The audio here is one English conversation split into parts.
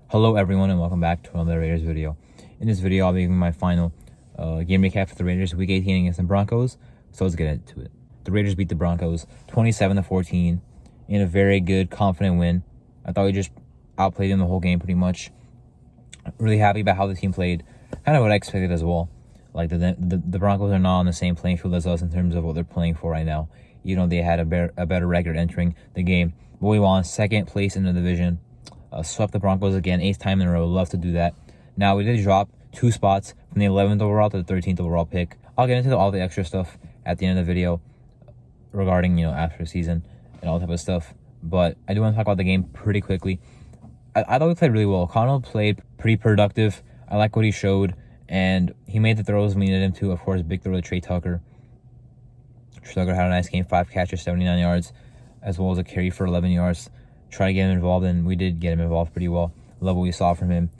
Hello everyone and welcome back to another Raiders video. In this video I'll be giving my final game recap for the Raiders week 18 against the Broncos. So let's get into it. The Raiders beat the Broncos 27-14 in a very good, confident win. I thought we just outplayed them the whole game pretty much. Really happy about how the team played. Kind of what I expected as well. Like the Broncos are not on the same playing field as us in terms of what they're playing for right now. You know, they had a better record entering the game. But we won second place in the division. Swept the Broncos again, 8th time in a row. Love to do that. Now, we did drop 2 spots from the 11th overall to the 13th overall pick. I'll get into all the extra stuff at the end of the video regarding, after the season and all type of stuff. But I do want to talk about the game pretty quickly. I thought we played really well. Connell played pretty productive. I like what he showed, and he made the throws we needed him to. Of course, big throw to Trey Tucker. Trey Tucker had a nice game, 5 catches, 79 yards, as well as a carry for 11 yards. Try to get him involved, and we did get him involved pretty well. Love what we saw from him.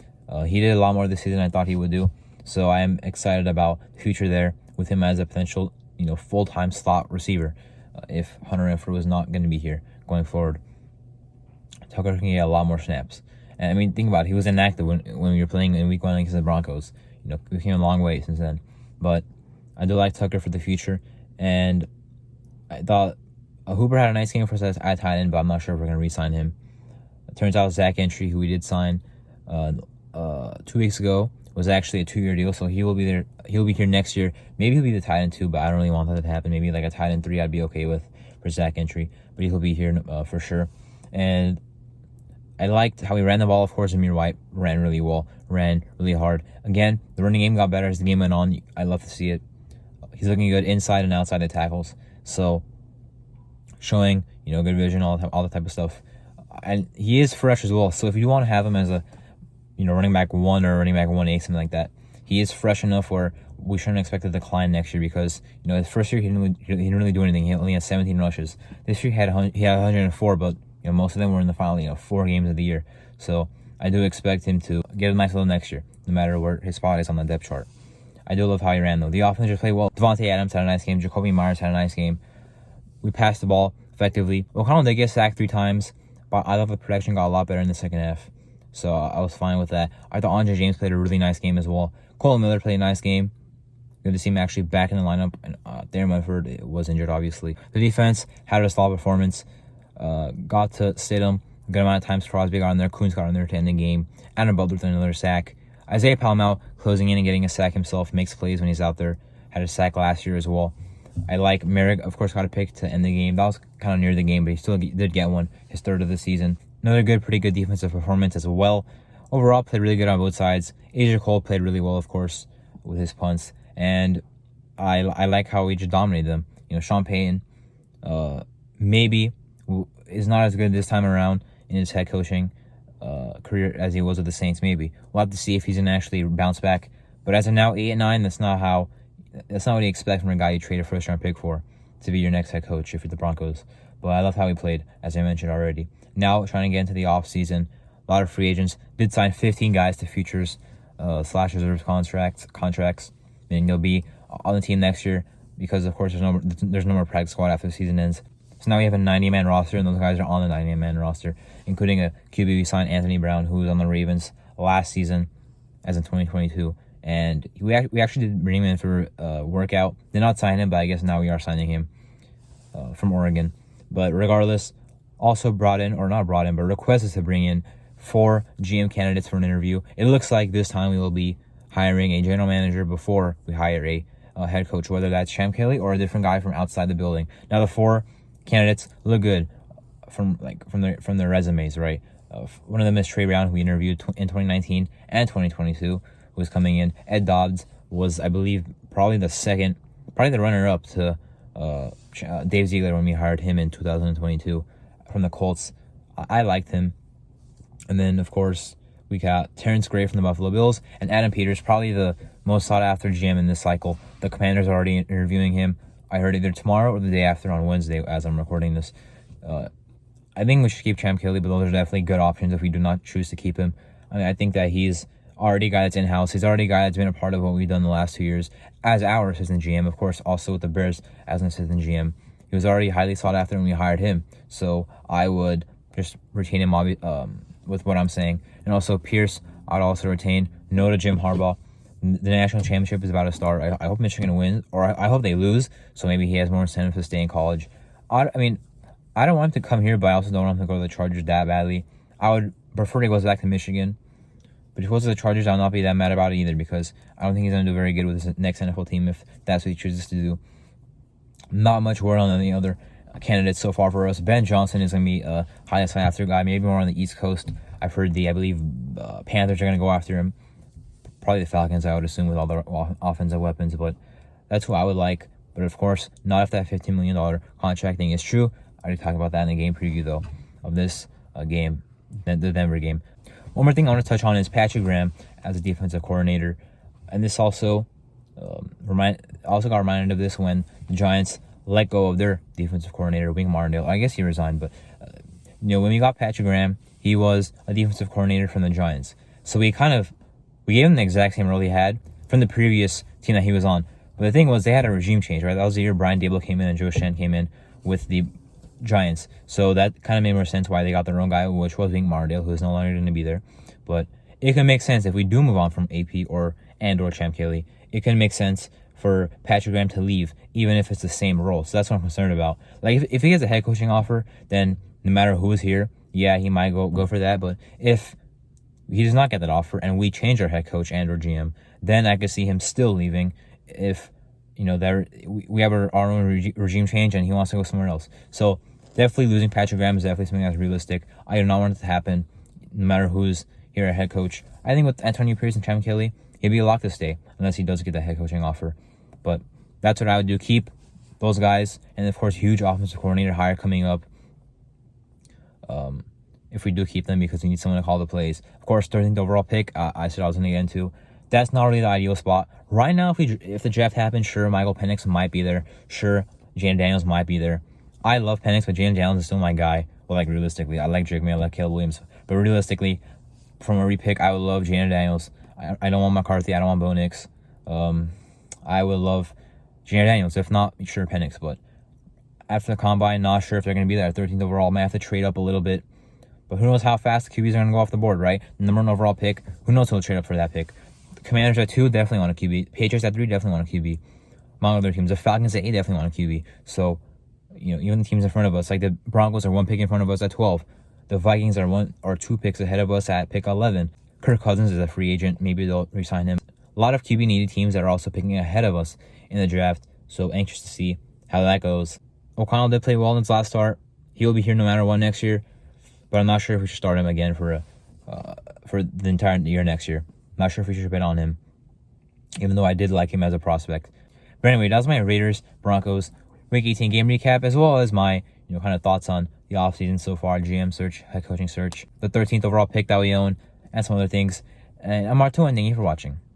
He did a lot more this season than I thought he would do. So I am excited about the future there with him as a potential, full-time slot receiver if Hunter Renfrow was not going to be here going forward. Tucker can get a lot more snaps. And I mean, think about it. He was inactive when we were playing in week 1 against the Broncos. We came a long way since then. But I do like Tucker for the future. And I thought Hooper had a nice game for us at tight end, but I'm not sure if we're going to re-sign him. It turns out Zach Entry, who we did sign 2 weeks ago, was actually a 2-year deal, so he will be there. He'll be here next year. Maybe he'll be the tight end 2, but I don't really want that to happen. Maybe like a tight end 3 I'd be okay with for Zach Entry, but he'll be here for sure. And I liked how he ran the ball. Of course, Amir White ran really well, ran really hard. Again, the running game got better as the game went on. I love to see it. He's looking good inside and outside the tackles. So showing, good vision, all the type of stuff. And he is fresh as well. So if you want to have him as a, running back 1 or running back 1A, something like that, he is fresh enough where we shouldn't expect a decline next year because, his first year he didn't really do anything. He only had 17 rushes. This year he had 104, but most of them were in the final, 4 games of the year. So I do expect him to get a nice little next year, no matter where his spot is on the depth chart. I do love how he ran, though. The offense just played well. Devontae Adams had a nice game. Jacoby Myers had a nice game. We passed the ball effectively. O'Connell did get sacked 3 times, but I thought the production got a lot better in the second half. So I was fine with that. I thought Andre James played a really nice game as well. Cole Miller played a nice game. Good to see him actually back in the lineup. And Darren Munford was injured, obviously. The defense had a solid performance. Got to Stidham a good amount of times. Crosby got on there. Coons got on there to end the game. Adam Butler with another sack. Isaiah Palomar closing in and getting a sack himself. Makes plays when he's out there. Had a sack last year as well. I like Merrick, of course, got a pick to end the game. That was kind of near the game, but he still did get one, his 3rd of the season. Another pretty good defensive performance as well. Overall, played really good on both sides. Asia Cole played really well, of course, with his punts. And I like how we just dominated them. Sean Payton maybe is not as good this time around in his head coaching career as he was with the Saints, maybe. We'll have to see if he's going to actually bounce back. But as of now, 8-9, that's not what you expect from a guy you trade a first-round pick for to be your next head coach if you're the Broncos. But I love how he played, as I mentioned already. Now, trying to get into the offseason, a lot of free agents did sign 15 guys to futures / reserves contracts. Meaning they'll be on the team next year because, of course, there's no more practice squad after the season ends. So now we have a 90-man roster, and those guys are on the 90-man roster, including a QB we signed, Anthony Brown, who was on the Ravens last season, as in 2022. And we actually did bring him in for a workout. Did not sign him, but I guess now we are signing him from Oregon. But regardless, also requested to bring in 4 GM candidates for an interview. It looks like this time we will be hiring a general manager before we hire a head coach, whether that's Champ Kelly or a different guy from outside the building. Now, the 4 candidates look good from their resumes, right? One of them is Trey Brown, who we interviewed in 2019 and 2022. Was coming in. Ed Dodds was, I believe, probably the runner-up to Dave Ziegler when we hired him in 2022 from the Colts. I liked him. And then, of course, we got Terrence Gray from the Buffalo Bills and Adam Peters, probably the most sought-after GM in this cycle. The Commanders are already interviewing him. I heard either tomorrow or the day after on Wednesday as I'm recording this. I think we should keep Champ Kelly, but those are definitely good options if we do not choose to keep him. I think that he's already a guy that's in-house. He's already a guy that's been a part of what we've done the last 2 years as our assistant GM, of course, also with the Bears as an assistant GM. He was already highly sought after when we hired him, so I would just retain him with what I'm saying. And also Pierce, I'd also retain. No to Jim Harbaugh. The national championship is about to start. I hope Michigan wins, or I hope they lose, so maybe he has more incentive to stay in college. I mean, I don't want him to come here, but I also don't want him to go to the Chargers that badly. I would prefer he goes back to Michigan. But if he goes to the Chargers, I'll not be that mad about it either, because I don't think he's going to do very good with his next NFL team if that's what he chooses to do. Not much word on any other candidates so far for us. Ben Johnson is going to be a highly sought after guy, maybe more on the East Coast. I've heard I believe Panthers are going to go after him. Probably the Falcons, I would assume, with all the offensive weapons, but that's who I would like. But of course, not if that $15 million contract thing is true. I already talked about that in the game preview, though, of this game, the Denver game. One more thing I want to touch on is Patrick Graham as a defensive coordinator. And this also got reminded of this when the Giants let go of their defensive coordinator, Wink Martindale. I guess he resigned, but when we got Patrick Graham, he was a defensive coordinator from the Giants. So we gave him the exact same role he had from the previous team that he was on. But the thing was, they had a regime change, right? That was the year Brian Daboll came in and Joe Shen came in with the Giants. So that kind of made more sense why they got their own guy, which was Wink Martindale, who is no longer going to be there. But it can make sense if we do move on from AP or Champ Kelly. It can make sense for Patrick Graham to leave, even if it's the same role. So that's what I'm concerned about. Like, if he gets a head coaching offer, then no matter who is here, yeah, he might go for that. But if he does not get that offer and we change our head coach and or GM, then I could see him still leaving if we have our own regime change and he wants to go somewhere else. So definitely losing Patrick Graham is definitely something that's realistic. I do not want it to happen, no matter who's here at head coach. I think with Antonio Pierce and Champ Kelly, he'd be a lock to stay unless he does get the head coaching offer. But that's what I would do. Keep those guys, and of course, huge offensive coordinator hire coming up. If we do keep them, because we need someone to call the plays. Of course, 13th overall pick, I said I was going to get into. That's not really the ideal spot. Right now, if the draft happens, sure, Michael Penix might be there. Sure, Jalen Daniels might be there. I love Penix, but Jalen Daniels is still my guy. Well, like, realistically, I like Drake May, I like Caleb Williams. But realistically, from a repick, I would love Jalen Daniels. I don't want McCarthy. I don't want Bo Nix. I would love Jalen Daniels. If not, sure, Penix. But after the combine, not sure if they're going to be there at 13th overall. Might have to trade up a little bit. But who knows how fast the QBs are going to go off the board, right? Number 1 overall pick. Who knows who'll trade up for that pick? The Commanders at 2 definitely want a QB. Patriots at 3 definitely want a QB. Among other teams, the Falcons at 8 definitely want a QB. So, even the teams in front of us, like the Broncos are 1 pick in front of us at 12. The Vikings are 1 or 2 picks ahead of us at pick 11. Kirk Cousins is a free agent. Maybe they'll re-sign him. A lot of QB needy teams that are also picking ahead of us in the draft. So anxious to see how that goes. O'Connell did play well in his last start. He'll be here no matter what next year. But I'm not sure if we should start him again for the entire year next year. I'm not sure if we should bet on him, even though I did like him as a prospect. But anyway, that was my Raiders, Broncos, Week 18 game recap, as well as my kind of thoughts on the offseason so far, GM search, head coaching search, the 13th overall pick that we own, and some other things. And I'm Marto, and thank you for watching.